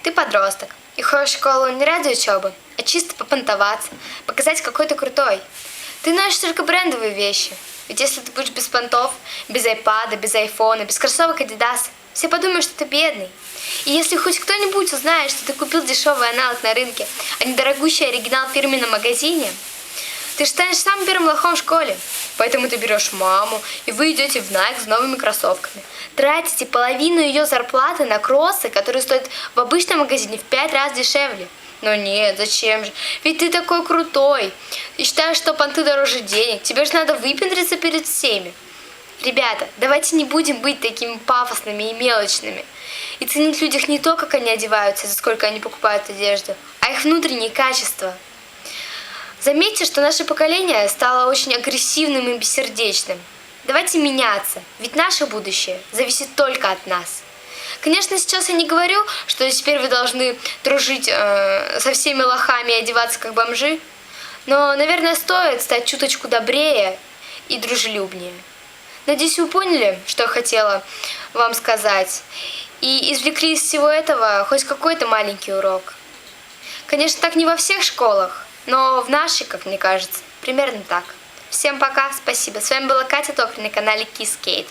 Ты подросток и ходишь в школу не ради учебы, а чисто попонтоваться, показать, какой ты крутой. Ты носишь только брендовые вещи. Ведь если ты будешь без понтов, без айпада, без айфона, без кроссовок Adidas, все подумают, что ты бедный. И если хоть кто-нибудь узнает, что ты купил дешевый аналог на рынке, а не дорогущий оригинал в фирменном магазине, ты же станешь самым первым лохом в школе. Поэтому ты берешь маму, и вы идете в Nike с новыми кроссовками. Тратите половину ее зарплаты на кроссы, которые стоят в обычном магазине в 5 раз дешевле. Но нет, зачем же? Ведь ты такой крутой. И считаешь, что понты дороже денег. Тебе же надо выпендриться перед всеми. Ребята, давайте не будем быть такими пафосными и мелочными. И ценить людях не то, как они одеваются, за сколько они покупают одежду, а их внутренние качества. Заметьте, что наше поколение стало очень агрессивным и бессердечным. Давайте меняться, ведь наше будущее зависит только от нас. Конечно, сейчас я не говорю, что теперь вы должны дружить со всеми лохами и одеваться как бомжи, но, наверное, стоит стать чуточку добрее и дружелюбнее. Надеюсь, вы поняли, что я хотела вам сказать, и извлекли из всего этого хоть какой-то маленький урок. Конечно, так не во всех школах, но в нашей, как мне кажется, примерно так. Всем пока, спасибо. С вами была Катя Токарь на канале Kiss Kate.